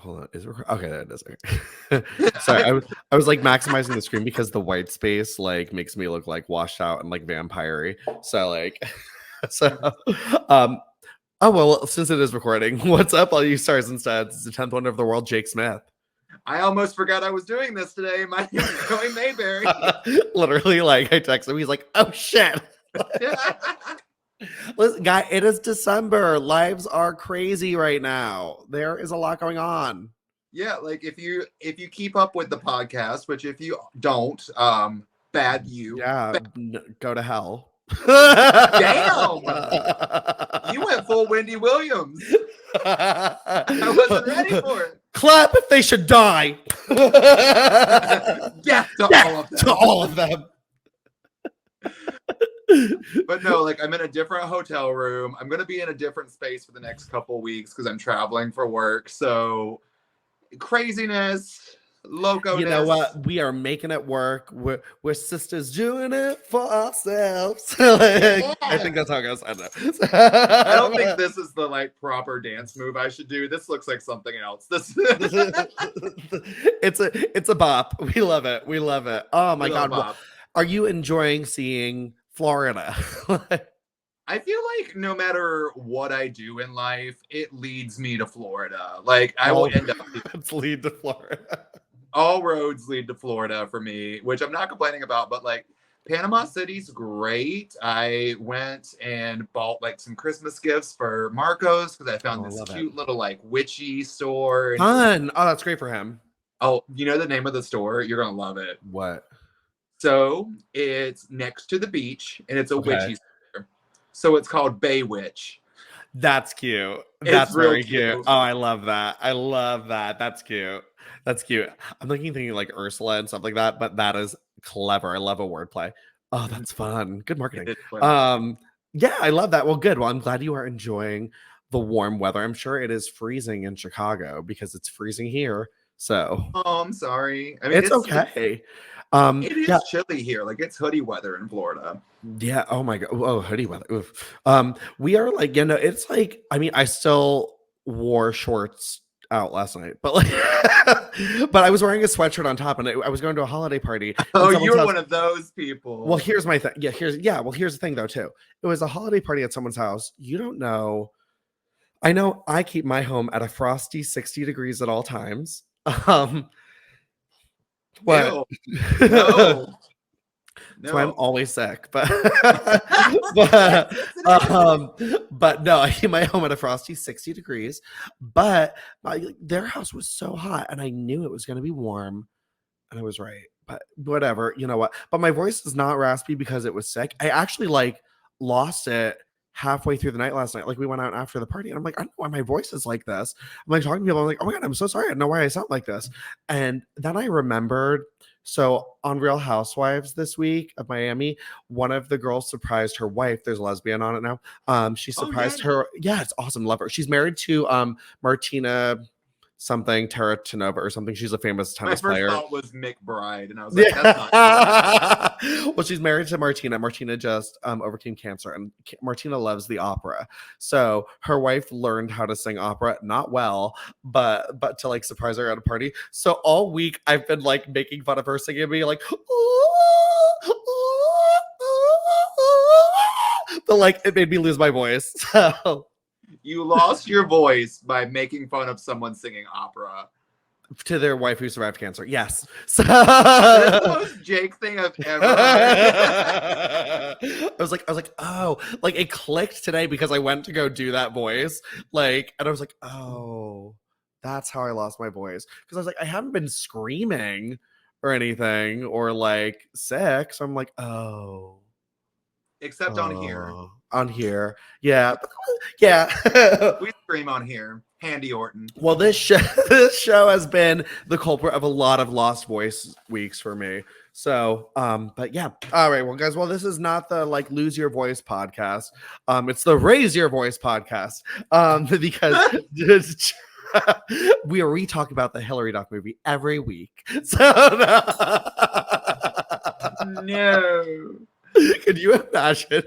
hold on. Is it okay? There it is. Okay. Sorry, I was like maximizing the screen because the white space like makes me look like washed out and like vampire-y. So like, so oh well, since it is recording, what's up, all you stars and studs? It's the 10th wonder of the world, Jake Smith. I almost forgot I was doing this today. My name is Joey Mayberry. Literally, like I text him, he's like, "Oh shit." Listen, guy, it is December. Lives are crazy right now. There is a lot going on. Yeah, like if you keep up with the podcast, which if you don't, bad you. Yeah, go to hell. Damn! You went full Wendy Williams. I wasn't ready for it. Clap if they should die. Death to all of them. But no, like I'm in a different hotel room. I'm going to be in a different space for the next couple weeks because I'm traveling for work. So craziness, loco. You know what? We are making it work. We're sisters doing it for ourselves. Like, I think that's how it goes. I know. I don't think this is the like proper dance move I should do. This looks like something else. This it's a bop. We love it. We love it. Oh my god. Well, are you enjoying seeing Florida? I feel like no matter what I do in life, it leads me to Florida. Like I will end up. It's lead to Florida. All roads lead to Florida for me, which I'm not complaining about. But like Panama City's great. I went and bought like some Christmas gifts for Marcos because I found this cute little like witchy store. Fun. Oh, that's great for him. Oh, you know the name of the store? You're gonna love it. What? So it's next to the beach, and it's a witchy store. So it's called Bay Witch. That's cute. That's very cute. Oh, I love that. I love that. That's cute. That's cute. I'm thinking like Ursula and stuff like that, but that is clever. I love a wordplay. Oh, that's fun. Good marketing. Yeah, I love that. Well, good. Well, I'm glad you are enjoying the warm weather. I'm sure it is freezing in Chicago because it's freezing here. So, oh, I'm sorry. I mean, it's okay. It is chilly here. Like it's hoodie weather in Florida. Yeah. Oh my god. Oh, hoodie weather. Oof. We are like, you know, it's like, I mean, I still wore shorts out last night, but like, but I was wearing a sweatshirt on top, and I was going to a holiday party. Oh, you're one of those people. Well, here's my thing. Well, here's the thing though too. It was a holiday party at someone's house. You don't know. I know I keep my home at a frosty 60 degrees at all times. What? No. That's why I'm always sick, but no, I keep my home at a frosty 60 degrees. But their house was so hot, and I knew it was going to be warm, and I was right. But whatever, you know what? But my voice is not raspy because it was sick. I actually like lost it halfway through the night last night. Like we went out after the party, and I'm like, I don't know why my voice is like this. I'm like talking to people. I'm like, oh my god, I'm so sorry. I don't know why I sound like this. And then I remembered. So on Real Housewives this week of Miami, one of the girls surprised her wife. There's a lesbian on it now. She surprised her. Yeah, it's awesome. Love her. She's married to Martina something, Taratanova or something. She's a famous tennis player. My first thought was McBride, and I was like, that's not well, she's married to Martina. Martina just overcame cancer, and Martina loves the opera. So her wife learned how to sing opera, not well, but to like surprise her at a party. So all week I've been like making fun of her singing me like, but like it made me lose my voice. So you lost your voice by making fun of someone singing opera to their wife who survived cancer. Yes. So that's the most Jake thing I've ever heard. I was like, oh, like it clicked today because I went to go do that voice. Like, and I was like, oh, that's how I lost my voice. Because I was like, I haven't been screaming or anything or like sick. So I'm like, oh. Except on here. On here. Yeah. Yeah. We scream on here. Handy Orton. Well, this show has been the culprit of a lot of lost voice weeks for me. So, but yeah. All right. Well, guys, this is not the like lose your voice podcast. It's the raise your voice podcast. Because we talk about the Hillary Duff movie every week. So no. Can you imagine?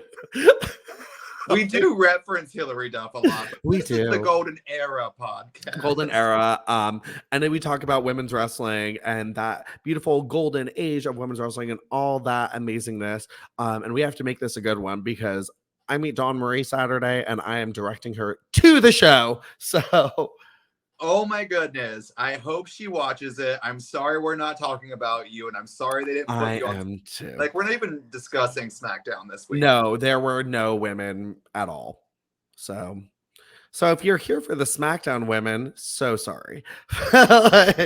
We do reference Hillary Duff a lot, but We this is the do. Golden Era podcast. Golden Era. And then we talk about women's wrestling and that beautiful golden age of women's wrestling and all that amazingness. And we have to make this a good one because I meet Dawn Marie Saturday and I am directing her to the show. So Oh my goodness. I hope she watches it. I'm sorry we're not talking about you, and I'm sorry they didn't put I you on. am too. Like, we're not even discussing SmackDown this week. No, there were no women at all. So if you're here for the SmackDown women, so sorry. But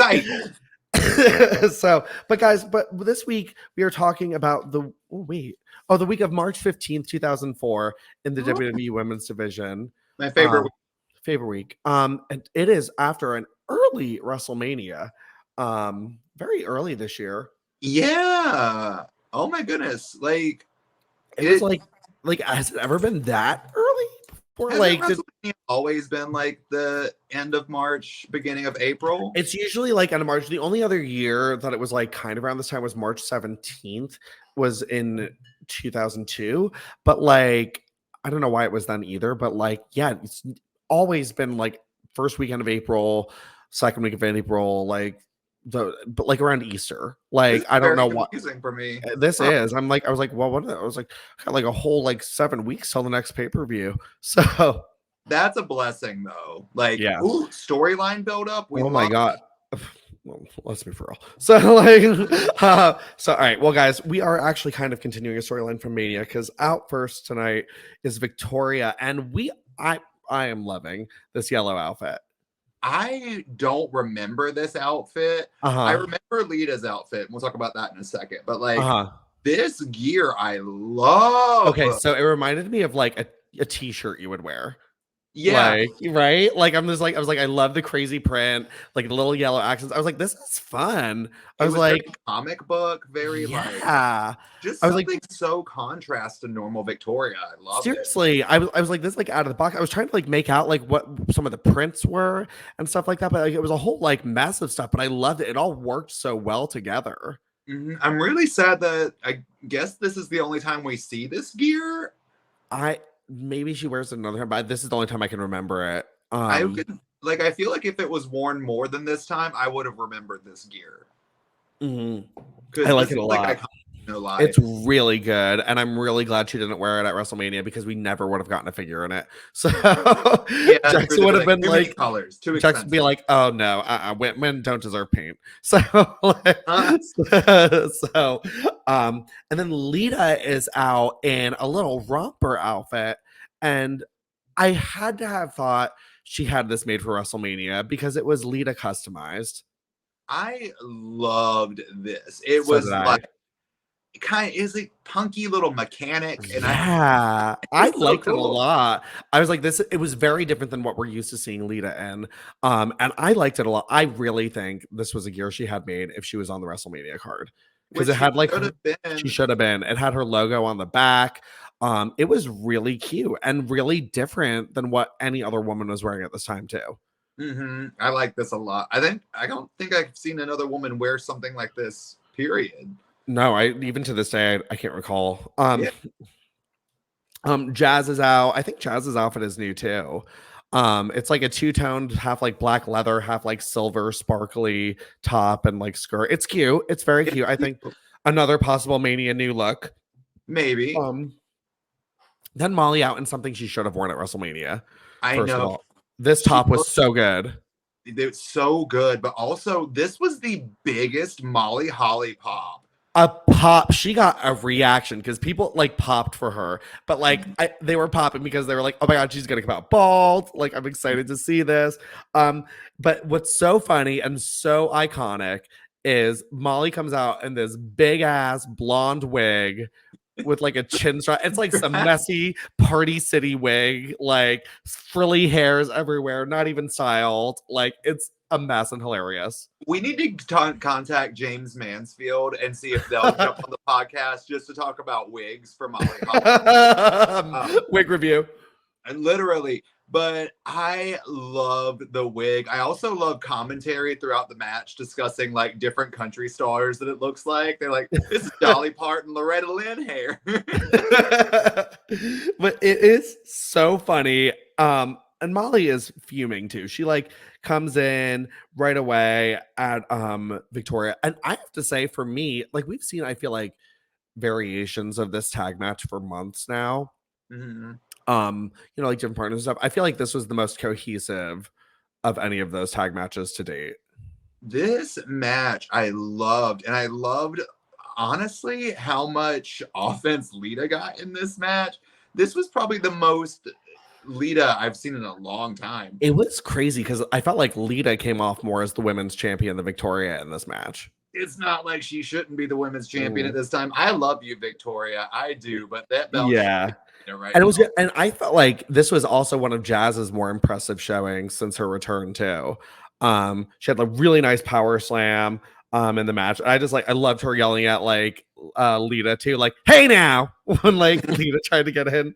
guys, this week we are talking about the week of March 15th, 2004 in the WWE Women's Division. My favorite week. Favorite week. And it is after an early WrestleMania, very early this year. Yeah. Oh my goodness. Like it was like has it ever been that early? Or like WrestleMania always been like the end of March, beginning of April? It's usually like end of March. The only other year that it was like kind of around this time was March 17th, was in 2002. But like I don't know why it was then either. But like, yeah, it's always been like first weekend of April, second week of April, like but like around Easter. Like I don't know what for me. This is. I was like, well, what is that? I was like, got like a whole like 7 weeks till the next pay-per-view. So that's a blessing though. Like, yeah, storyline build up. Oh my god. Well, let's be for real. So so all right. Well, guys, we are actually kind of continuing a storyline from Mania because out first tonight is Victoria, and I am loving this yellow outfit. I don't remember this outfit. I remember Lita's outfit. We'll talk about that in a second. But like this gear, I love. Okay, so it reminded me of like a t-shirt you would wear. Yeah. Like, right? Like I was like, I love the crazy print, like the little yellow accents. I was like, this is fun. I was like, comic book, very like just something so contrast to normal Victoria. I love seriously. I was like, this like out of the box. I was trying to like make out like what some of the prints were and stuff like that, but like it was a whole like mess of stuff. But I loved it. It all worked so well together. I'm really sad that I guess this is the only time we see this gear. Maybe she wears it another time, but this is the only time I can remember it. I feel like if it was worn more than this time, I would have remembered this gear. I like it a lot. No lie. It's really good, and I'm really glad she didn't wear it at WrestleMania because we never would have gotten a figure in it. So yeah, Jackson would have been too like, colors, too Jackson would be like, oh no, women don't deserve paint. So, and then Lita is out in a little romper outfit, and I had to have thought she had this made for WrestleMania because it was Lita customized. I loved this. It was like kind of is a punky little mechanic, and I liked it a lot. I was like, it was very different than what we're used to seeing Lita in, and I liked it a lot. I really think this was a gear she had made if she was on the WrestleMania card, because it had like she should have been. It had her logo on the back. It was really cute and really different than what any other woman was wearing at this time too. I like this a lot. I don't think I've seen another woman wear something like this, period. No, even to this day, I can't recall. Jazz is out. I think Jazz's outfit is new too. It's like a two-toned, half like black leather, half like silver sparkly top and like skirt. It's cute. It's very cute. I think another possible Mania new look. Maybe. Then Molly out in something she should have worn at WrestleMania. I know. This top was so good. It's so good, but also this was the biggest Molly Holly pop. A pop. She got a reaction because people like popped for her, but like they were popping because they were like, oh my god, she's gonna come out bald. Like, I'm excited to see this. But what's so funny and so iconic is Molly comes out in this big ass blonde wig with like a chin strap. It's like some messy Party City wig, like frilly hairs everywhere, not even styled. Like, it's a mess and hilarious. We need to contact James Mansfield and see if they'll jump on the podcast just to talk about wigs for Molly Holly. Wig review. And literally, But I loved the wig. I also love commentary throughout the match discussing like different country stars that it looks like. They're like, this is Dolly Parton, Loretta Lynn hair. But it is so funny. And Molly is fuming too. She like comes in right away at Victoria. And I have to say, for me, like we've seen, I feel like variations of this tag match for months now. Mm-hmm. Like different partners and stuff. I feel like this was the most cohesive of any of those tag matches to date. This match I loved, and I loved honestly how much offense Lita got in this match. This was probably the most Lita I've seen in a long time. It was crazy because I felt like Lita came off more as the women's champion than Victoria in this match. It's not like she shouldn't be the women's champion at this time. I love you, Victoria. I do, but that belt, yeah. Right, and it was, and I felt like this was also one of Jazz's more impressive showings since her return too. She had a really nice power slam in the match. I loved her yelling at like Lita too, like "Hey now!" when like Lita tried to get in.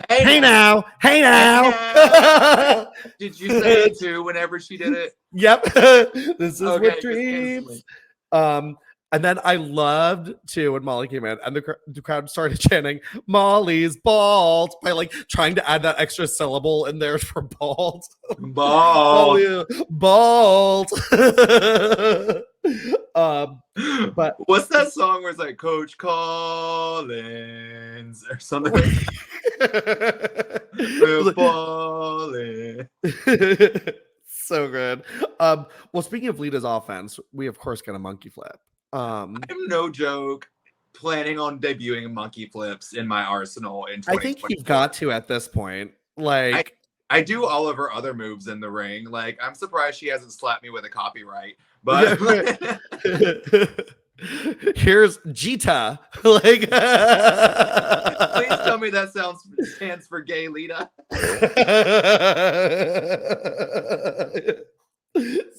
Hey now! Hey now! Did you say it too whenever she did it? Yep. This is what dreams. And then I loved too when Molly came in and the crowd started chanting "Molly's bald" by like trying to add that extra syllable in there for bald. Bald. Bald. But what's that song where it's like Coach Collins or something? We're balling. So good. Well, speaking of Lita's offense, we of course get a monkey flip. I'm no joke planning on debuting monkey flips in my arsenal in 2024. I think you've got to at this point. Like I do all of her other moves in the ring. Like I'm surprised she hasn't slapped me with a copyright. But here's Jita. Like please tell me that stands for gay Lita.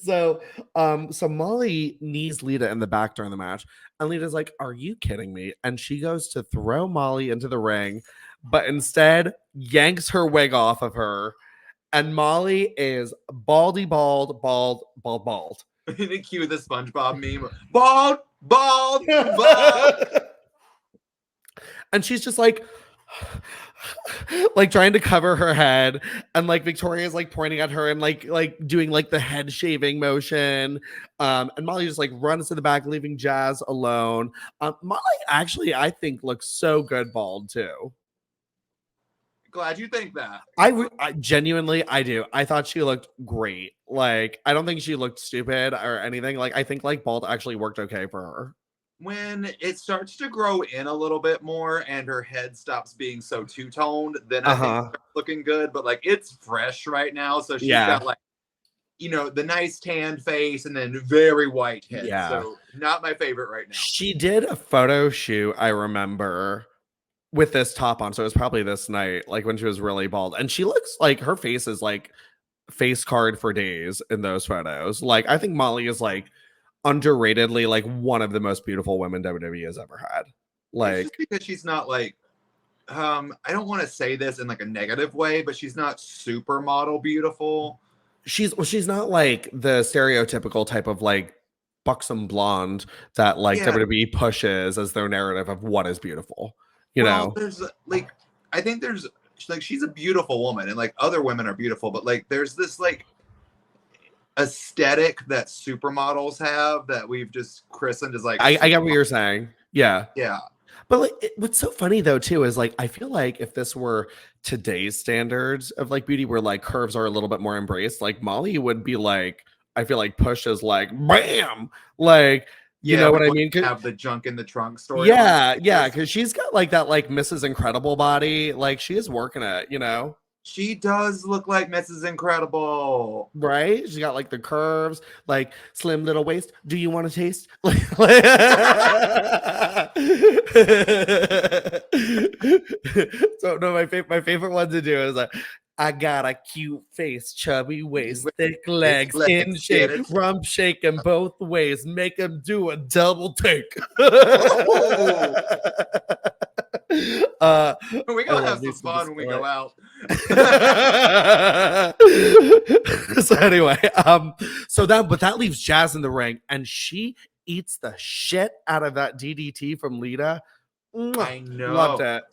So Molly knees Lita in the back during the match, and Lita's like, "Are you kidding me?" And she goes to throw Molly into the ring, but instead yanks her wig off of her, and Molly is baldy bald. Cue the SpongeBob meme. Bald. And she's just like trying to cover her head, and like Victoria's like pointing at her and like doing like the head shaving motion, and Molly just like runs to the back, leaving Jazz alone. Molly actually I think looks so good bald too. Glad you think that. I genuinely I do. I thought she looked great. Like I don't think she looked stupid or anything. Like I think like bald actually worked okay for her. When it starts to grow in a little bit more and her head stops being so two-toned, then I think it's looking good. But like it's fresh right now, so she's got like the nice tanned face and then very white head. Yeah. So not my favorite right now. She did a photo shoot, I remember, with this top on, so it was probably this night, like when she was really bald, and she looks like her face is like face card for days in those photos. Like I think Molly is like underratedly like one of the most beautiful women WWE has ever had. Like it's just because she's not like I don't want to say this in like a negative way, but she's not supermodel beautiful. She's not like the stereotypical type of like buxom blonde that like WWE pushes as their narrative of what is beautiful. You know, there's like I think there's like she's a beautiful woman and like other women are beautiful, but like there's this like aesthetic that supermodels have that we've just christened as like I get what you're saying. Yeah. But like what's so funny though too is like I feel like if this were today's standards of like beauty where like curves are a little bit more embraced, like Molly would be like I feel like push is like bam, like you know what I mean? Have the junk in the trunk story. Yeah, because she's got like that like Mrs. Incredible body. Like she is working it, you know. She does look like Mrs. Incredible. Right? She got like the curves, like slim little waist. Do you want to taste? So no, my favorite one to do is like I got a cute face, chubby waist, thick legs, in shape, rump shaking both ways. Make him do a double take. We're gonna have some fun when we go out. So anyway, but that leaves Jazz in the ring, and she eats the shit out of that DDT from Lita. I know. Loved it.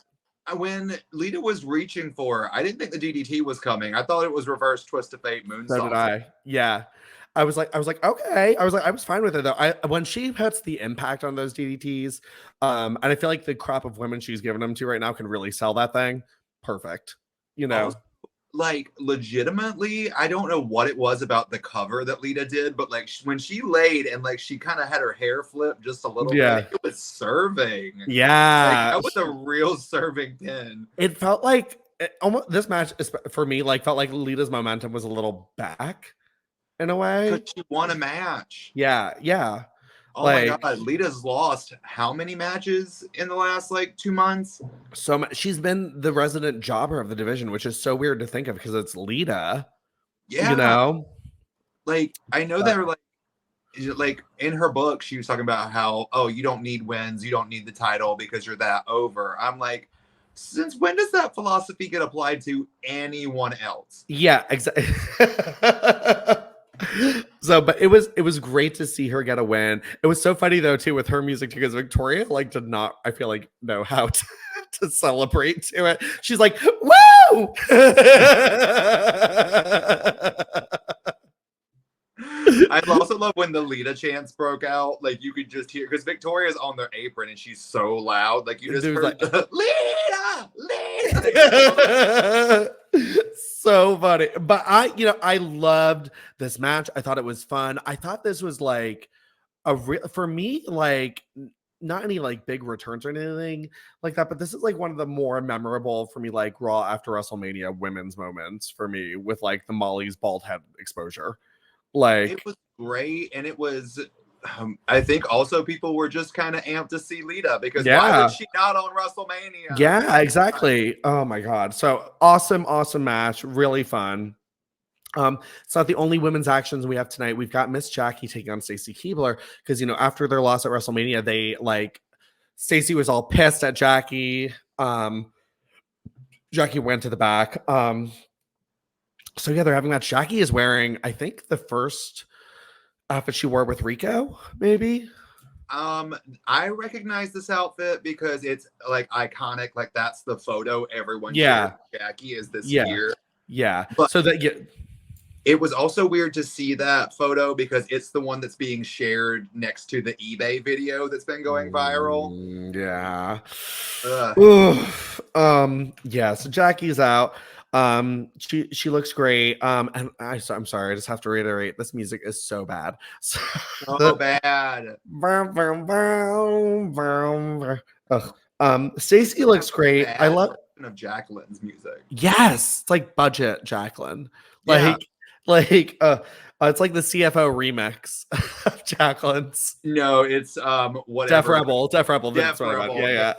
When Lita was reaching for her, I didn't think the DDT was coming. I thought it was reverse twist of fate moonsault. So did I. Yeah. I was like, okay. I was fine with it though. When she puts the impact on those DDTs, and I feel like the crop of women she's giving them to right now can really sell that thing. Perfect. You know. Also, like legitimately, I don't know what it was about the cover that Lita did, but like when she laid and like she kind of had her hair flip just a little bit, it was serving. Yeah, like, that was a real serving pin. It felt like almost this match for me like felt like Lita's momentum was a little back in a way. Because she won a match. Yeah. Oh my god, Lita's lost how many matches in the last like 2 months? So much. She's been the resident jobber of the division, which is so weird to think of because it's Lita. Yeah, you know, like I know they're like in her book, she was talking about how you don't need wins, you don't need the title because you're that over. I'm like, since when does that philosophy get applied to anyone else? Yeah, exactly. So, but it was great to see her get a win. It was so funny though too with her music because Victoria like did not, I feel like, know how to celebrate to it. She's like, woo! I also love when the Lita chants broke out. Like you could just hear because Victoria's on their apron and she's so loud. Like you just heard like, Lita. So funny. But I loved this match. I thought it was fun. I thought this was like for me, like not any like big returns or anything like that, but this is like one of the more memorable for me, like Raw after WrestleMania women's moments for me with like the Molly's bald head exposure. Like it was great, and it was I think also people were just kind of amped to see Lita because why was she not on WrestleMania? Yeah, exactly. Oh my god. So awesome match, really fun. It's not the only women's actions we have tonight. We've got Miss Jackie taking on Stacy Keibler because after their loss at WrestleMania, they like Stacy was all pissed at Jackie. Jackie went to the back. So yeah, they're having that. Jackie is wearing, I think, the first outfit she wore with Rico, maybe. I recognize this outfit because it's like iconic. Like that's the photo everyone shared. Jackie is this year. Yeah. But so that it was also weird to see that photo because it's the one that's being shared next to the eBay video that's been going viral. Yeah. Yeah. So Jackie's out. She looks great. And I'm sorry, I just have to reiterate, this music is so bad. So bad. Stacey looks great. I love of Jacqueline's music. Yes, it's like budget Jacqueline. It's like the CFO remix of Jacqueline's. No, it's whatever. Def Rebel. Yeah.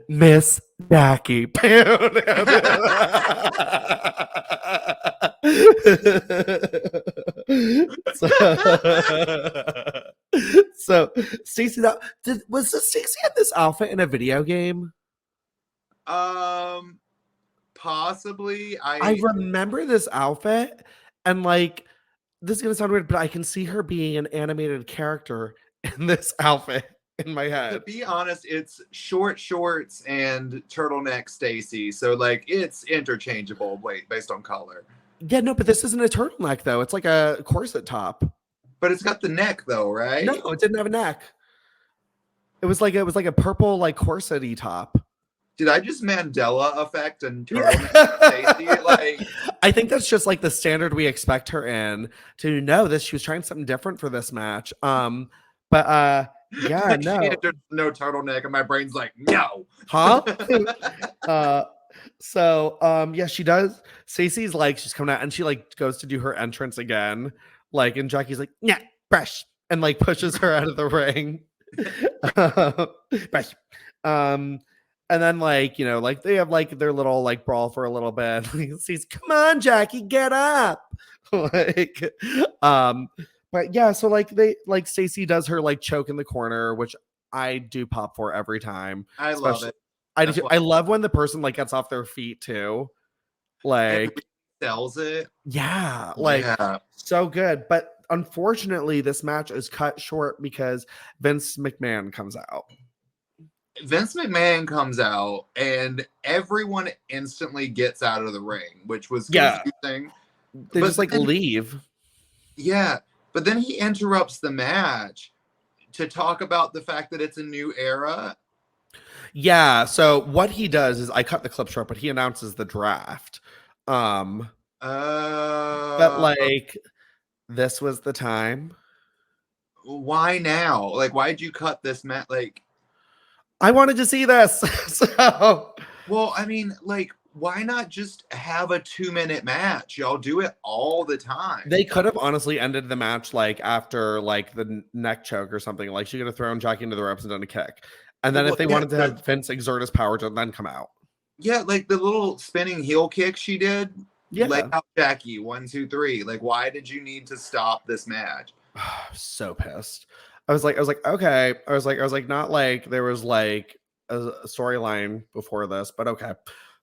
Miss Jackie. So Stacey, was Stacey at this outfit in a video game? Possibly. I remember this outfit, and like this is gonna sound weird, but I can see her being an animated character in this outfit in my head. To be honest, it's short shorts and turtleneck Stacy, so like it's interchangeable based on color. Yeah, no, but this isn't a turtleneck though. It's like a corset top. But it's got the neck though, right? No, it didn't have a neck. It was like a purple like corset-y top. Did I just Mandela effect and turtleneck Stacy? Like, I think that's just like the standard we expect her in. To know this, she was trying something different for this match. But yeah, like no turtleneck, and my brain's like, no, huh? Yeah, she does. Stacey's like she's coming out, and she like goes to do her entrance again. Like, and Jackie's like, yeah, brush, and like pushes her out of the ring. Brush. And then like they have like their little like brawl for a little bit. She's, come on, Jackie, get up. But yeah, so like Stacey does her like choke in the corner, which I do pop for every time. I love it. I That's do. why I love when the person like gets off their feet too. and Like, sells it. yeah, like Yeah. so good. But unfortunately, this match is cut short because Vince McMahon comes out. Vince McMahon comes out and everyone instantly gets out of the ring, which was Yeah, confusing. they But just like then, leave. yeah, but then he interrupts the match to talk about the fact that it's a new era. Yeah. So what he does is I cut the clip short, but he announces the draft. Um, but Uh, like this was the time. why now? Like, why'd you cut this match? Like, I wanted to see this. So well, I mean, like, why not just have a 2-minute match? Y'all do it all the time. they could have honestly ended the match like after like the neck choke or something. Like she could have thrown Jackie into the ropes and done a kick. And then Well, if they yeah, wanted to have Vince exert his power to then come out. yeah, like the little spinning heel kick she did. Lay Yeah. out Jackie, 1, 2, 3. Like, why did you need to stop this match? So pissed. I was like, okay. I was like, not like there was like a storyline before this, but okay.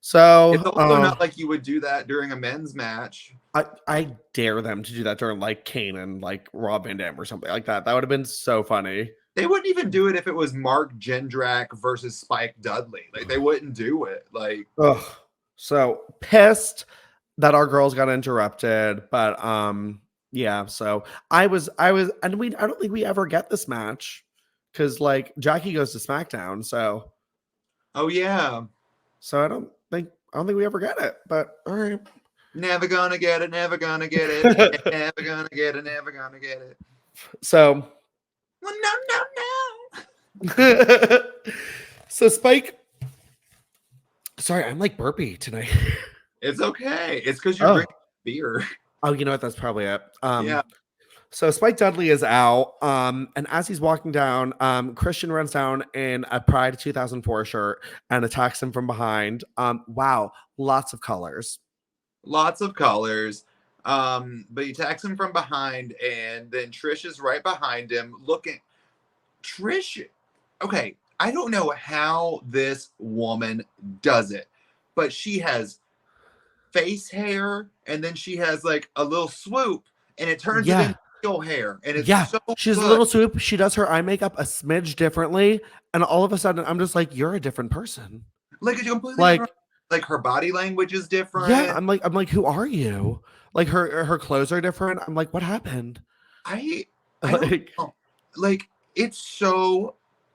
So It's also not like you would do that during a men's match. I dare them to do that during like Kane and like Rob Van Dam or something like that. That would have been so funny. They wouldn't even do it if it was Mark Jindrak versus Spike Dudley. Like, they wouldn't do it. Like, ugh. So pissed that our girls got interrupted, but yeah. So I was, and I don't think we ever get this match because like Jackie goes to SmackDown, so oh yeah, I don't think we ever get it. But all right. never gonna get it, never gonna get it, never gonna get it, never gonna get it. So Well, no. so Spike, sorry, I'm like burpy tonight. It's okay. It's because you're drinking beer. Oh, you know what? That's probably it. Yeah. So Spike Dudley is out. And as he's walking down, Christian runs down in a Pride 2004 shirt and attacks him from behind. Wow, lots of colors. Lots of colors. But he attacks him from behind, and then Trish is right behind him looking. Trish, okay, I don't know how this woman does it, but she has face hair, and then she has like a little swoop, and it turns it into real hair, and it's so she's good. a little swoop. She does her eye makeup a smidge differently, and all of a sudden, I'm just like, you're a different person. Like it's completely different. Like her body language is different. Yeah, I'm like, who are you? Like her clothes are different. I'm like, what happened? I don't know. Like it's so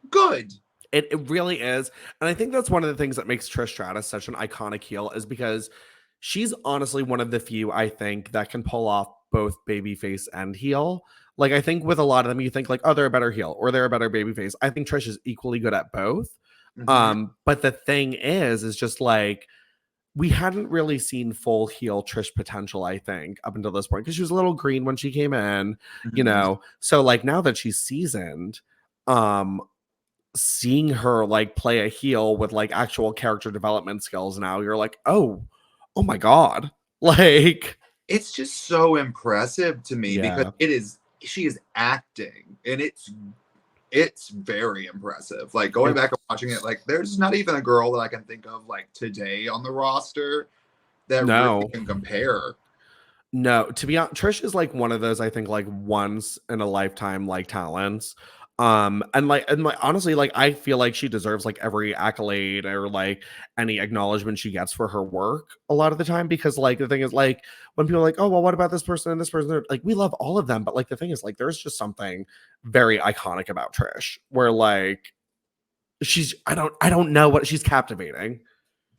good. It really is. And I think that's one of the things that makes Trish Stratus such an iconic heel is because she's honestly one of the few, I think, that can pull off both babyface and heel. Like, I think with a lot of them, you think like, oh, they're a better heel or they're a better babyface. I think Trish is equally good at both. Mm-hmm. But the thing is just like, we hadn't really seen full heel Trish potential, I think, up until this point, because she was a little green when she came in, you know. So like now that she's seasoned, seeing her like play a heel with like actual character development skills now, you're like, oh my god. Like it's just so impressive to me because she is acting, and it's very impressive. Like going back and watching it, like there's not even a girl that I can think of like today on the roster that really can compare. No, to be honest, Trish is like one of those, I think, like once in a lifetime like talents. And honestly, like I feel like she deserves like every accolade or like any acknowledgement she gets for her work a lot of the time, because like the thing is, like when people are like, oh well, what about this person and this person, like we love all of them, but like the thing is, like there's just something very iconic about Trish where like she's I don't know what she's captivating.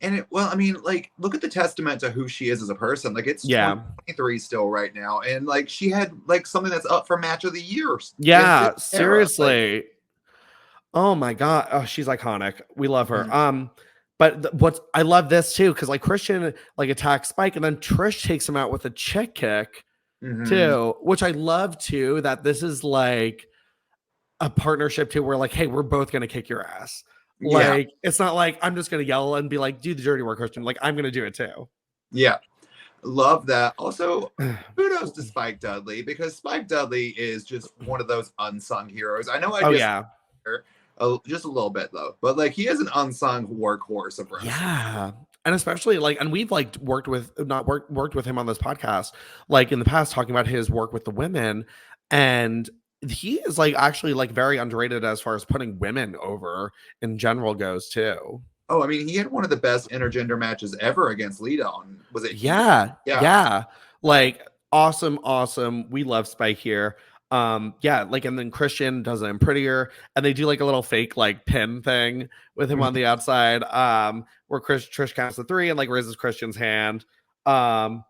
And well, I mean, like, look at the testament to who she is as a person. Like, it's 2023 still right now, and like, she had like something that's up for match of the year. Yeah, seriously. Like, oh my god, oh, she's iconic. We love her. But I love this too, because like Christian like attacks Spike, and then Trish takes him out with a chick kick too, which I love too. That this is like a partnership too, where like, hey, we're both gonna kick your ass. Like it's not like I'm just gonna yell and be like, do the dirty work, Christian. Like I'm gonna do it too. Yeah, love that. Also, kudos to Spike Dudley, because Spike Dudley is just one of those unsung heroes. I know just a little bit though. But like he is an unsung workhorse of wrestling. Yeah. And especially like, and we've like worked with him on this podcast, like in the past, talking about his work with the women. And he is like actually like very underrated as far as putting women over in general goes too. Oh, I mean, he had one of the best intergender matches ever against Lita on, was it? Yeah. Like awesome. We love Spike here. Yeah, like, and then Christian does it in Prettier, and they do like a little fake like pin thing with him on the outside, where Trish counts to 3 and like raises Christian's hand, and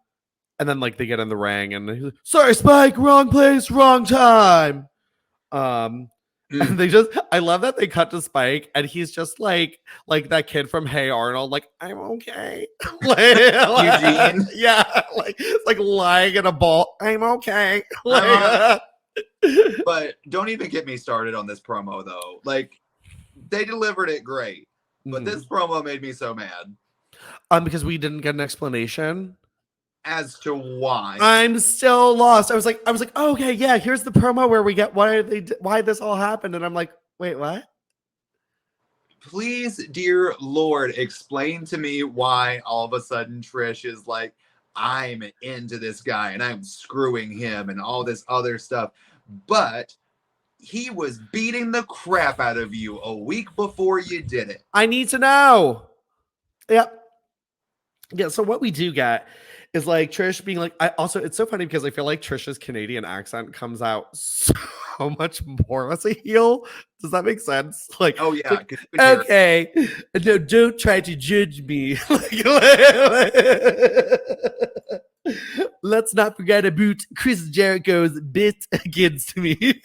then like they get in the ring and he's like, sorry Spike, wrong place, wrong time. And they just, I love that they cut to Spike and he's just like that kid from Hey Arnold, like, I'm okay. Eugene. Yeah, like lying in a ball. I'm okay. Like, but don't even get me started on this promo though. Like, they delivered it great, but this promo made me so mad. Because we didn't get an explanation as to why. I'm still lost. I was like, oh, okay, yeah, here's the promo where we get why this all happened, and I'm like, wait, what? Please, dear Lord, explain to me why all of a sudden Trish is like, I'm into this guy and I'm screwing him and all this other stuff. But he was beating the crap out of you a week before you did it. I need to know. Yep. Yeah, so what we do get is like Trish being like, it's so funny because I feel like Trish's Canadian accent comes out so much more as a heel. Does that make sense? Like, oh yeah. Like, okay, no, don't try to judge me. Let's not forget about Chris Jericho's bit against me.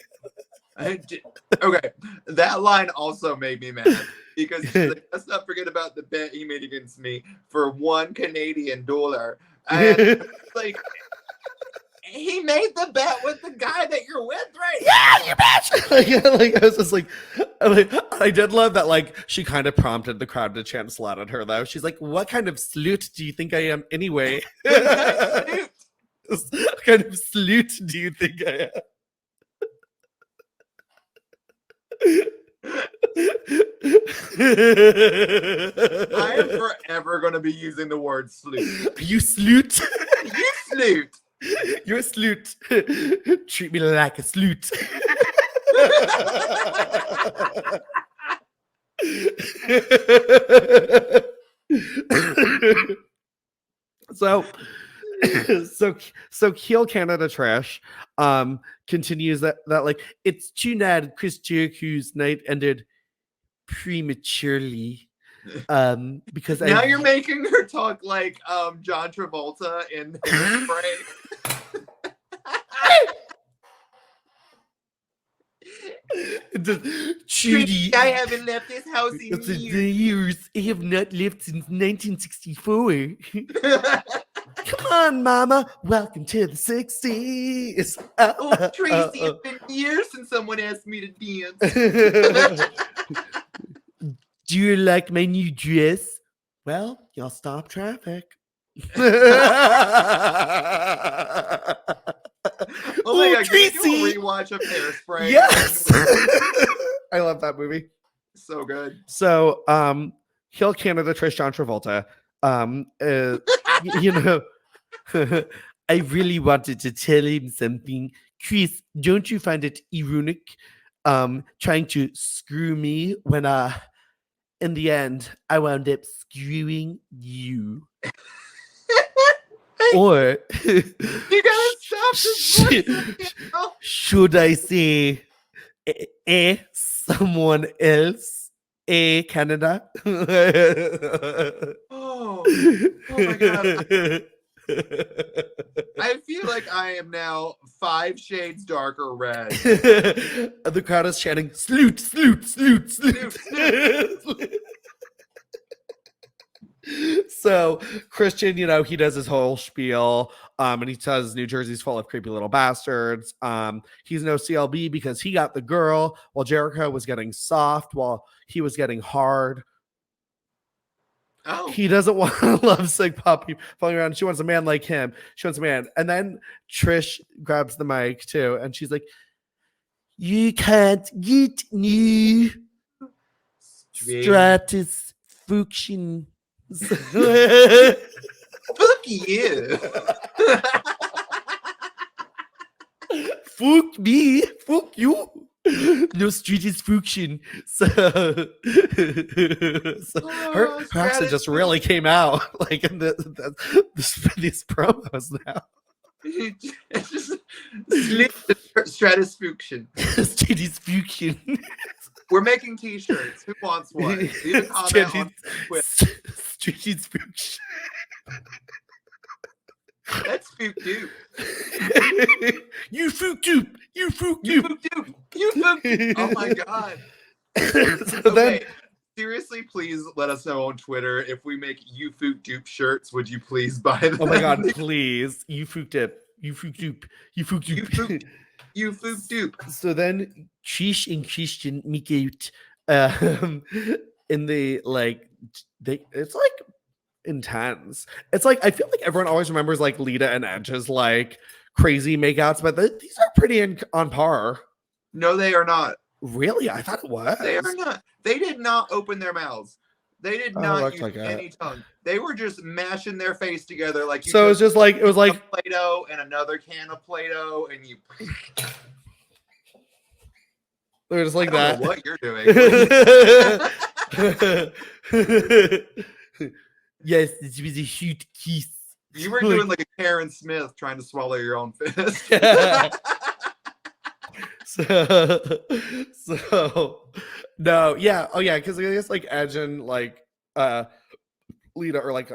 Okay, that line also made me mad because she's like, let's not forget about the bet he made against me for $1 Canadian. And like, he made the bet with the guy that you're with, right? Yeah, you bitch. Like I was just like, I did love that. Like, she kind of prompted the crowd to chant slut at her, though. She's like, "What kind of slut do you think I am, anyway? What kind of slut do you think I am?" I am forever going to be using the word sleut. You sleut. You sleut. You're a sleut. Treat me like a sleut. So Heel Canada Trash continues that like, it's too bad Chris Jericho's night ended prematurely, because now you're making her talk like John Travolta in Hairspray. Trudy, I haven't left this house in years. I have not left since 1964. Come on, Mama. Welcome to the 60s. Oh, Tracy, it's been years since someone asked me to dance. Do you like my new dress? Well, you'll stop traffic. Oh my God, Tracy. Can you rewatch of Hairspray? Yes. I love that movie. So good. So, Heel Canada, Trish, John Travolta. You know, I really wanted to tell him something. Chris, don't you find it ironic trying to screw me when in the end I wound up screwing you? Or you gotta stop this. Should I say someone else? Canada? Oh my God. I feel like I am now 5 shades darker red. The crowd is chanting, "Sleut, sleut, sleut, sleut." So Christian, he does his whole spiel, and he says New Jersey's full of creepy little bastards. He's no CLB because he got the girl, while Jericho was getting soft, while he was getting hard. Oh. He doesn't want a lovesick puppy falling around. She wants a man like him. She wants a man. And then Trish grabs the mic too, and she's like, "You can't get me." Stratusfaction. Fuck you. Fuck me. Fuck you. No Stratusfaction. So her accent just really came out like in these promos now. It's just Stratusfaction. Stratusfaction. We're making t-shirts. Who wants one? Leave a comment on Twitter. Stratusfaction. That's spook dupe. You spook dupe. You spook You dupe. spook dupe. You spook dupe. Oh my god. So Okay, then, seriously, please let us know on Twitter if we make you fook dupe shirts. Would you please buy them? oh my god, please. You fook dip. You fook dupe. You fook You dupe. fook, you fook dupe. So then Trish and Christian make out in the like it's like intense. It's like I feel like everyone always remembers like Lita and Edge's like crazy makeouts, but these are pretty on par. No, they are not. Really? I thought it was. They are not. They did not open their mouths. They did not use like any tongue. They were just mashing their face together like you. So it was just like it was like Play-Doh and another can of Play-Doh, and you. They're just like I that. don't know what you're doing. Yes, this was a huge kiss. You were doing like a Karen Smith trying to swallow your own fist. So no, yeah, oh yeah, because I guess like Edge and like Lita are like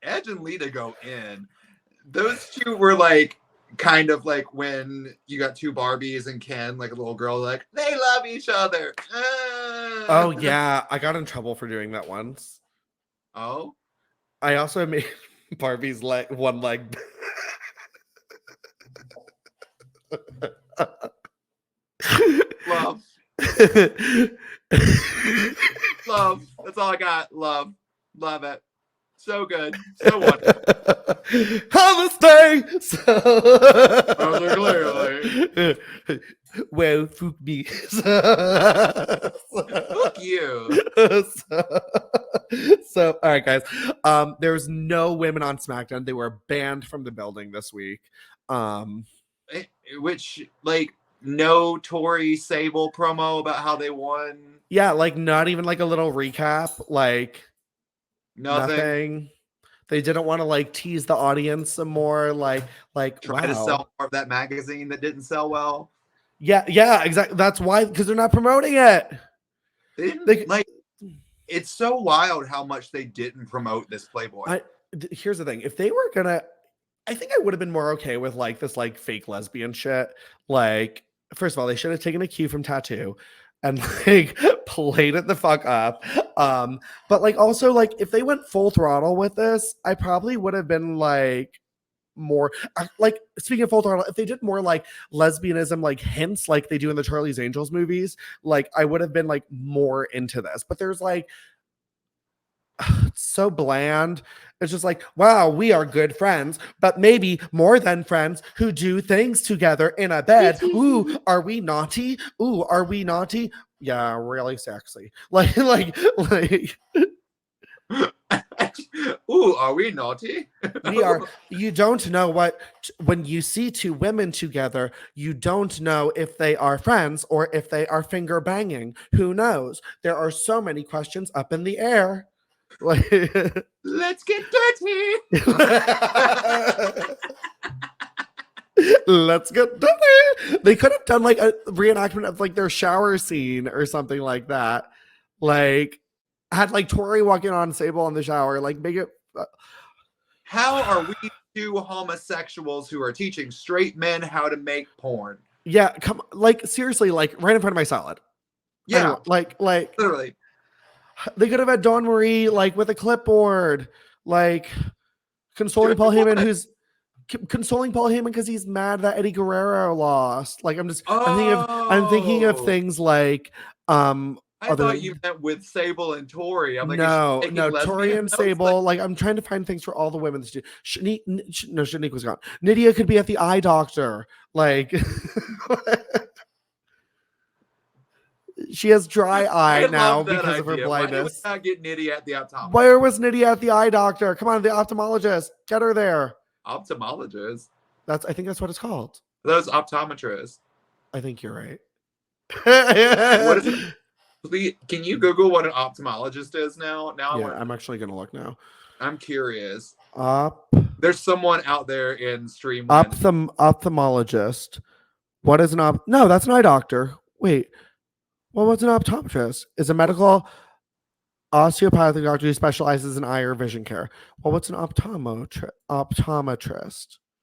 Edge and Lita go in. Those two were like kind of like when you got two Barbies and Ken, like a little girl, like they love each other. Oh yeah, I got in trouble for doing that once. Oh, I also made Barbie's one leg. Love. Love. That's all I got. Love. Love it. So good. So wonderful. Namaste. Clearly. Well, fuck me. Fuck you. So, all right, guys. There's no women on SmackDown. They were banned from the building this week. Which, like, no Tori Sable promo about how they won. Yeah, like not even like a little recap. Like nothing. They didn't want to like tease the audience some more. Like try to sell more of that magazine that didn't sell well. Yeah, exactly. That's why, because they're not promoting it. They didn't, like, it's so wild how much they didn't promote this Playboy. Here's the thing: if they were gonna, I think I would have been more okay with like this like fake lesbian shit. Like, first of all, they should have taken a cue from Tattoo and like played it the fuck up. But like also like if they went full throttle with this, I probably would have been like more like, speaking of full throttle, if they did more like lesbianism like hints like they do in the Charlie's Angels movies, like I would have been like more into this. But there's like it's so bland. It's just like, wow, we are good friends, but maybe more than friends who do things together in a bed. Ooh, are we naughty? Ooh, are we naughty? Yeah, really sexy. Like Ooh, are we naughty? We are. You don't know what, when you see two women together, you don't know if they are friends or if they are finger banging. Who knows? There are so many questions up in the air. Like, let's get dirty. Let's get dirty. They could have done like a reenactment of like their shower scene or something like that. Like, had like Tori walking on Sable in the shower, like make it. How are we two homosexuals who are teaching straight men how to make porn? Yeah, come, like seriously, like right in front of my salad. Yeah, like literally. They could have had Dawn Marie like with a clipboard, like consoling Paul Heyman, who's consoling Paul Heyman because he's mad that Eddie Guerrero lost. Like I'm thinking of things like I thought you meant with Sable and Tori. I'm like, no, Tori and Sable. Like, I'm trying to find things for all the women to do. Shanique was gone. Nydia could be at the eye doctor. Like, She has dry eye I now love that because of her idea. Why did we blindness. not get Nitty at the optometrist? Where was Nitty at the eye doctor? Come on, the ophthalmologist. Get her there. Ophthalmologist? I think that's what it's called. Those optometrists. I think you're right. What is it? Please, can you Google what an ophthalmologist is now? I'm actually gonna look now. I'm curious. There's someone out there in Streamland. Ophthalmologist. What is no, that's an eye doctor. Wait. Well, what's an optometrist? Is a medical osteopathic doctor who specializes in eye or vision care. Well, what's an optometrist?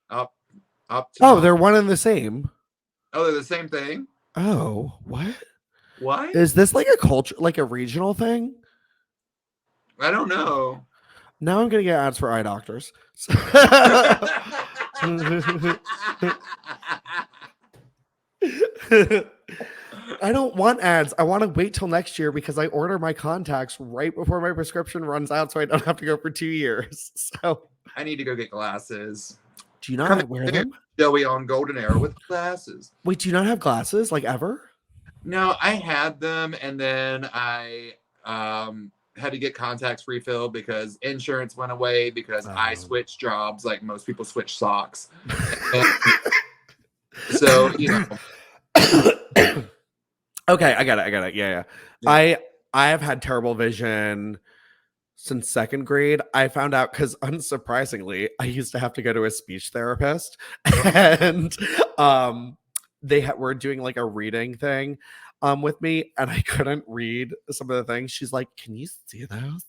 Oh, they're one and the same. Oh, they're the same thing? Oh, what? What? Is this like a culture, like a regional thing? I don't know. Now I'm going to get ads for eye doctors. I don't want ads. I want to wait till next year because I order my contacts right before my prescription runs out so I don't have to go for 2 years. So I need to go get glasses. Do you not wear them? Joey on Golden Arrow with glasses. Wait, do you not have glasses like ever? No, I had them and then I had to get contacts refilled because insurance went away because I switched jobs like most people switch socks. So, you know. Okay, I got it. Yeah. I have had terrible vision since second grade. I found out because unsurprisingly, I used to have to go to a speech therapist, and they were doing like a reading thing with me, and I couldn't read some of the things. She's like, "Can you see those?"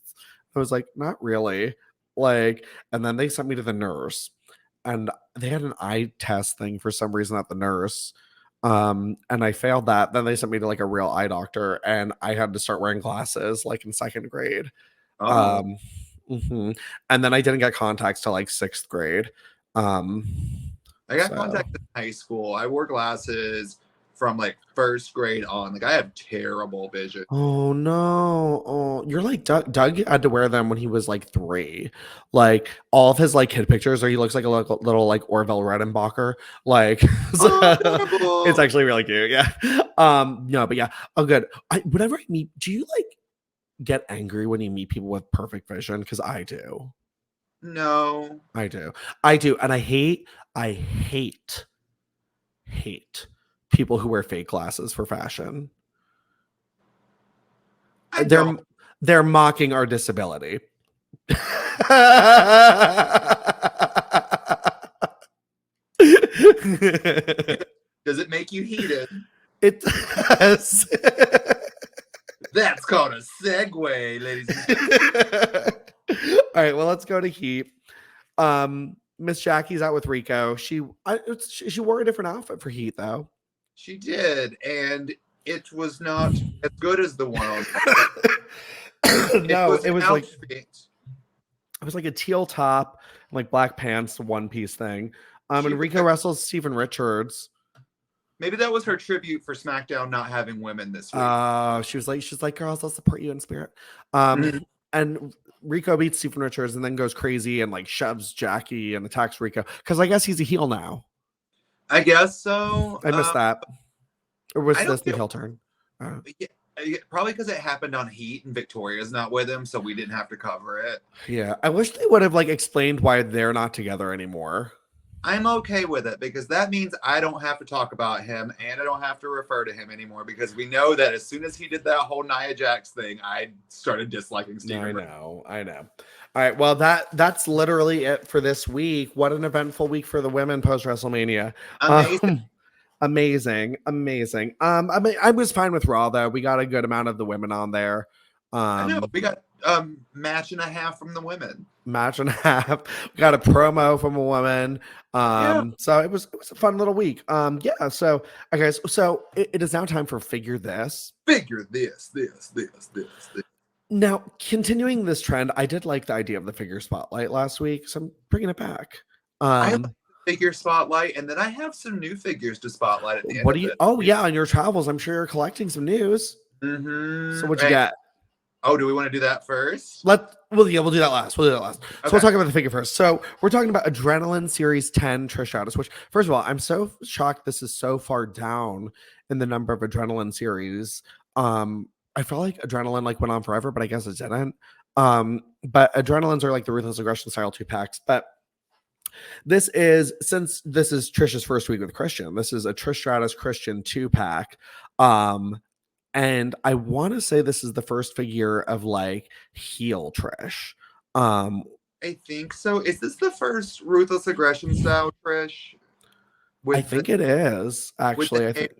I was like, "Not really." Like, and then they sent me to the nurse, and they had an eye test thing for some reason at the nurse. And I failed that. Then they sent me to like a real eye doctor, and I had to start wearing glasses like in second grade. And then I didn't get contacts till like sixth grade. I got contacts in high school. I wore glasses from like first grade on. Like I have terrible vision. Oh no. Oh, you're like Doug. Doug had to wear them when he was like 3. Like all of his like kid pictures, or he looks like a little like Orville Redenbacher. Like it's actually really cute. Yeah. No, but yeah. Oh, good. Whenever I meet, do you like get angry when you meet people with perfect vision? Because I do. No, I do. And I hate people who wear fake glasses for fashion. They're mocking our disability. Does it make you heated? It does. That's called a segue, ladies and gentlemen. All right, well, let's go to Heat. Miss Jackie's out with Rico. She wore a different outfit for Heat, though. She did, and it was not as good as the one on. No, it was like a teal top, like black pants, one piece thing. And Rico wrestles Steven Richards. Maybe that was her tribute for SmackDown not having women this week. She's like, girls, I'll support you in spirit. And Rico beats Steven Richards and then goes crazy and like shoves Jackie and attacks Rico because I guess he's a heel now. I guess so. I missed that. Or was this the heel turn? Yeah, probably because it happened on Heat and Victoria's not with him, so we didn't have to cover it. Yeah, I wish they would have like explained why they're not together anymore. I'm okay with it because that means I don't have to talk about him and I don't have to refer to him anymore because we know that as soon as he did that whole Nia Jax thing, I started disliking Steven. I know. All right, well that's literally it for this week. What an eventful week for the women post WrestleMania. Amazing. I was fine with Raw though. We got a good amount of the women on there. I know we got match and a half from the women. Match and a half. We got a promo from a woman. So it was a fun little week. So okay, so it is now time for Figure This. Figure this. Now, continuing this trend, I did like the idea of the figure spotlight last week, so I'm bringing it back. I like the figure spotlight, and then I have some new figures to spotlight at the end. What do you? Oh yeah, on your travels, I'm sure you're collecting some news. So what'd you get? Oh, do we want to do that first? We'll do that last. So we'll talk about the figure first. So we're talking about Adrenaline Series 10 Trish Stratus, which, first of all, I'm so shocked this is so far down in the number of Adrenaline series. I felt like Adrenaline like went on forever, but I guess it didn't. But Adrenalines are like the Ruthless Aggression style 2-packs. But since this is Trish's first week with Christian, this is a Trish Stratus Christian 2-pack. And I want to say this is the first figure of like heel Trish. I think so. Is this the first Ruthless Aggression style Trish? I think it is actually. I think.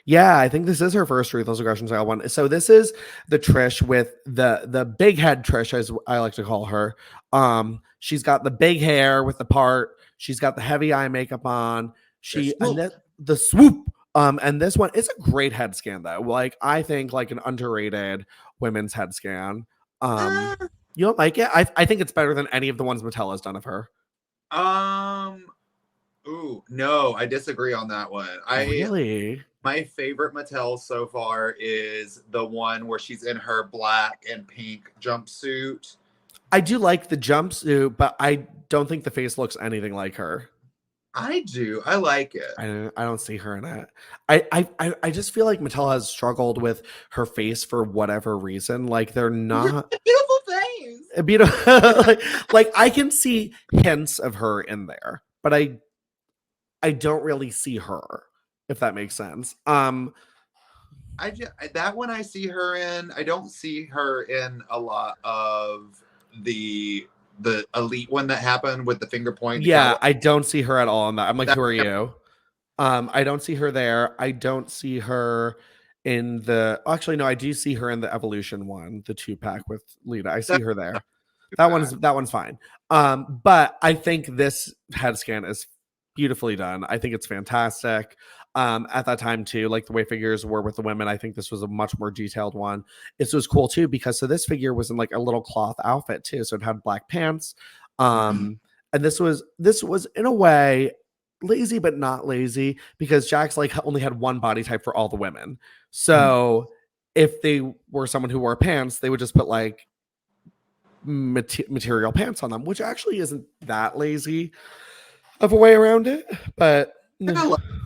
Yeah, I think this is her first Ruthless Aggression style one. So this is the Trish with the big head Trish, as I like to call her. She's got the big hair with the part. She's got the heavy eye makeup on. The swoop. And this one, it's a great head scan though. Like I think like an underrated women's head scan. You don't like it? I think it's better than any of the ones Mattel has done of her. Ooh, no, I disagree on that one. Really? My favorite Mattel so far is the one where she's in her black and pink jumpsuit. I do like the jumpsuit, but I don't think the face looks anything like her. I do. I like it. I don't see her in it. I just feel like Mattel has struggled with her face for whatever reason. Like they're not beautiful face. Beautiful. like I can see hints of her in there, but I don't really see her, if that makes sense. That one I see her in. I don't see her in a lot of the elite one that happened with the finger point. Yeah, I don't see her at all in that. I'm like, who are you? I don't see her there. I don't see her in actually no, I do see her in the Evolution one, the 2-pack with Lita. I see her there. That one's fine. But I think this head scan is beautifully done. I think it's fantastic. At that time too, like the way figures were with the women, I think this was a much more detailed one. This was cool too because so this figure was in like a little cloth outfit too, so it had black pants. And this was in a way lazy but not lazy because Jax like only had one body type for all the women. So if they were someone who wore pants, they would just put like material pants on them, which actually isn't that lazy of a way around it. But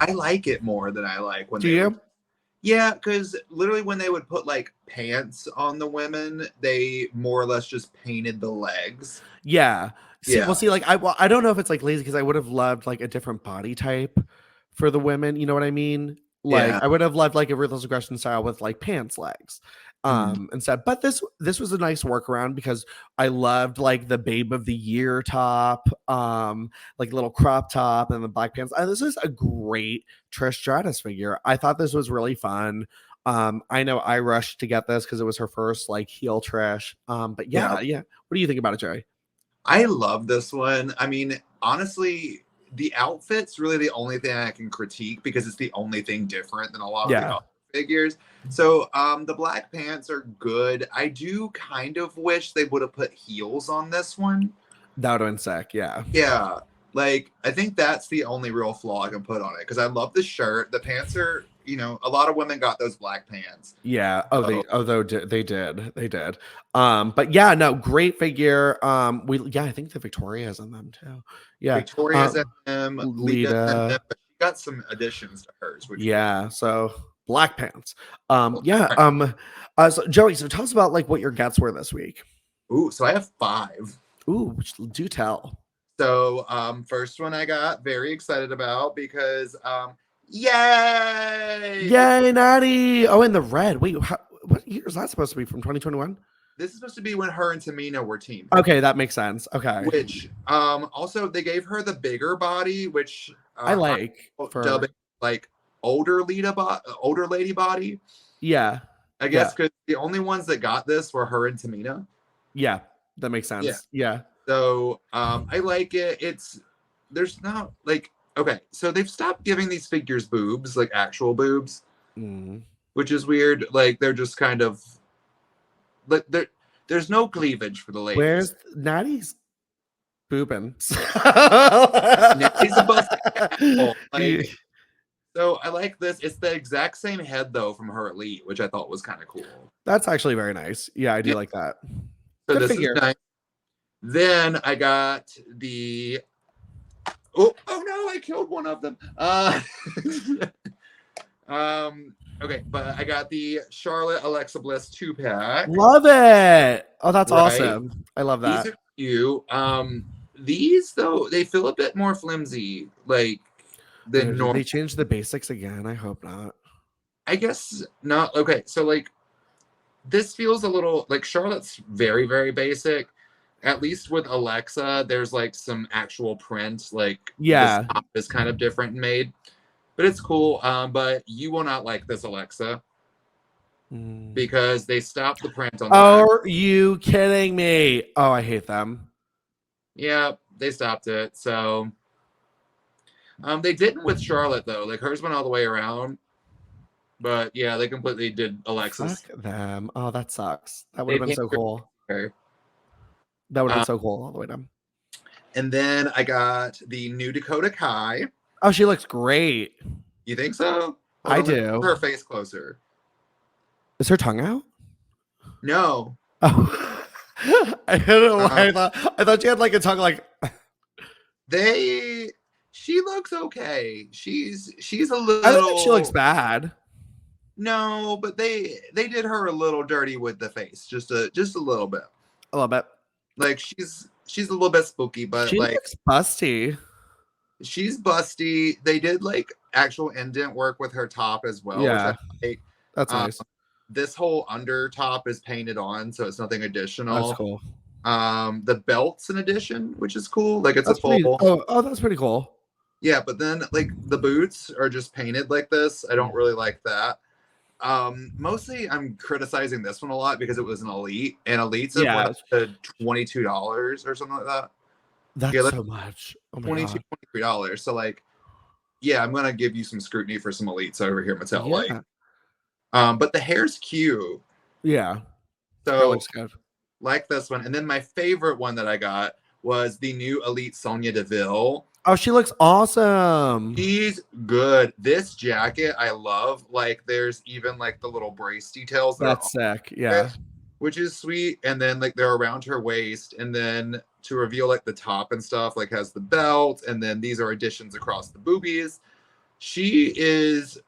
I like it more than I like when yeah, because literally when they would put like pants on the women, they more or less just painted the legs. Yeah. See, like I don't know if it's like lazy because I would have loved like a different body type for the women. You know what I mean? Like I would have loved like a Ruthless Aggression style with like pants legs. Instead, but this was a nice workaround because I loved like the Babe of the Year top, like little crop top and the black pants. This is a great Trish Stratus figure. I thought this was really fun. I know I rushed to get this because it was her first like heel Trish. But yeah. What do you think about it, Jerry? I love this one. I mean, honestly, the outfit's really the only thing I can critique because it's the only thing different than a lot of the other figures. So the black pants are good. I do kind of wish they would have put heels on this one. That would have been sick, yeah. Yeah. Like, I think that's the only real flaw I can put on it because I love the shirt. The pants are, a lot of women got those black pants. Yeah. They did. But yeah, no, great figure. I think the Victoria's in them too. Yeah. Victoria's in them. Lita. But she got some additions to hers. So black pants. So Joey, so tell us about like what your gets were this week. Ooh, so I have 5. Ooh, do tell. So first one I got very excited about because yay, Natty. Oh, in the red. Wait, what year is that supposed to be? From 2021? This is supposed to be when her and Tamina were teamed. Okay, that makes sense. Okay. Which also they gave her the bigger body, which I like dubbing like older lady body. Yeah. I guess because the only ones that got this were her and Tamina. Yeah, that makes sense. Yeah. So I like it. There's not like okay, so they've stopped giving these figures boobs, like actual boobs, which is weird. Like they're just kind of like there's no cleavage for the ladies. Where's Natty's boobin? Natty's supposed to like, so I like this. It's the exact same head though from her Elite, which I thought was kind of cool. That's actually very nice. Yeah, I do like that. So this is nice. Then I got the oh no, I killed one of them. Okay, but I got the Charlotte Alexa Bliss 2-pack. Love it. Oh, that's Right? awesome. I love These that. are cute. These though, they feel a bit more flimsy, like than Did normal. they change the basics again? I hope not. I guess not. Okay, so like this feels a little like Charlotte's very, very basic. At least with Alexa, there's like some actual print, like this Yeah. top is kind of different made, but it's cool. But you will not like this Alexa because they stopped the print on the back. Are you kidding me? Oh, I hate them. Yeah, they stopped it. So they didn't with Charlotte though. Like hers went all the way around. But yeah, they completely did Alexis. Fuck them. Oh, that sucks. That would They have been so cool. her. That would have been so cool all the way down. And then I got the new Dakota Kai. Oh, she looks great. You think so? I do. Her face closer. Is her tongue out? No. Oh. I don't know why I thought she had like a tongue like She looks okay. She's a little. I don't think she looks bad. No, but they did her a little dirty with the face. Just a little bit. A little bit. Like she's a little bit spooky, but she like looks busty. She's busty. They did like actual indent work with her top as well. Yeah. Which I like. That's nice. This whole under top is painted on, so it's nothing additional. That's cool. The belt's an addition, which is cool. Like it's that's a full. Oh, that's pretty cool. Yeah, but then like the boots are just painted like this. I don't really like that. Mostly I'm criticizing this one a lot because it was an elite, and elites are like $22 or something like that. That's so much. Oh my $22, $23. So like, yeah, I'm gonna give you some scrutiny for some elites over here, Mattel. Yeah. Like, but the hair's cute. Yeah. So looks good. Like this one, and then my favorite one that I got was the new Elite Sonya Deville. Oh, she looks awesome. She's good. This jacket I love. Like there's even like the little brace details. That's sick. Yeah. Which is sweet. And then like they're around her waist. And then to reveal like the top and stuff, like has the belt. And then these are additions across the boobies. She is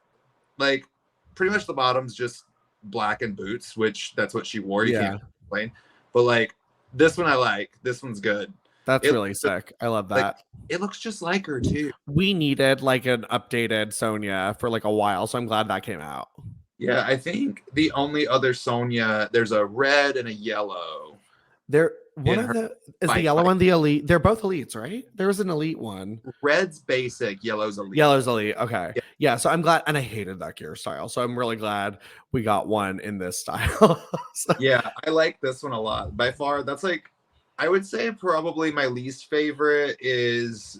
like pretty much the bottom's just black and boots, which that's what she wore. You can't complain. But like this one I like. This one's good. That's really sick. I love that. Like, it looks just like her too. We needed like an updated Sonya for like a while, so I'm glad that came out. Yeah, I think the only other Sonya, there's a red and a yellow. Is the yellow one the elite? They're both elites, right? There was an elite one. Red's basic, yellow's elite. Yellow's elite. Okay. Yeah, so I'm glad, and I hated that gear style, so I'm really glad we got one in this style. Yeah, I like this one a lot. By far, that's like, I would say probably my least favorite is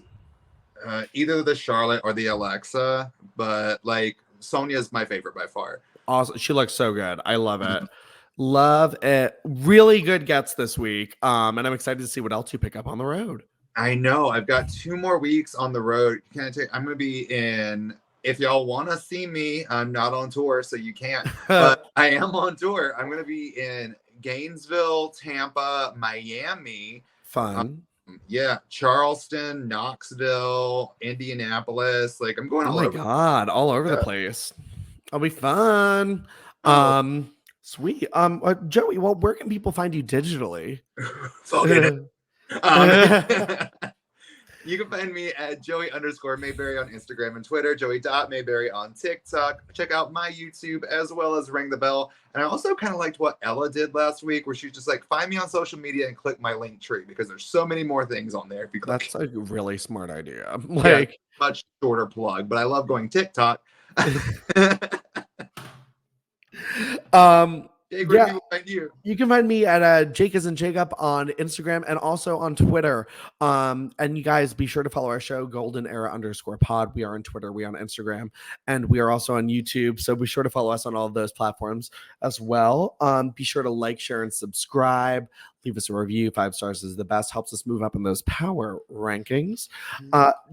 either the Charlotte or the Alexa, but like Sonya's my favorite by far. Awesome. She looks so good. I love it. Love it. Really good gets this week. And I'm excited to see what else you pick up on the road. I know. I've got 2 more weeks on the road. I'm going to be in, if y'all want to see me, I'm not on tour, so you can't, but I am on tour. I'm going to be in Gainesville, Tampa, Miami. Fun. Charleston, Knoxville, Indianapolis. Like I'm going all over. God, all over the place. It'll be fun. Sweet. Joey, well, where can people find you digitally? You can find me at Joey_Mayberry on Instagram and Twitter, Joey.Mayberry on TikTok. Check out my YouTube as well as ring the bell. And I also kind of liked what Ella did last week, where she's just like, find me on social media and click my link tree because there's so many more things on there. If you click. That's a really smart idea. Like much shorter plug, but I love going TikTok. Jake, where can people find you? You can find me at Jake as in Jacob on Instagram and also on Twitter. And you guys be sure to follow our show, goldenera_pod. We are on Twitter, we are on Instagram, and we are also on YouTube. So be sure to follow us on all of those platforms as well. Be sure to like, share, and subscribe. Leave us a review. 5 stars is the best. Helps us move up in those power rankings.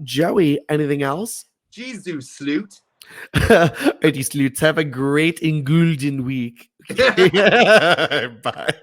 Joey, anything else? Jesus, Sloot. Alrighty, Sloots. Have a great and golden week. Bye.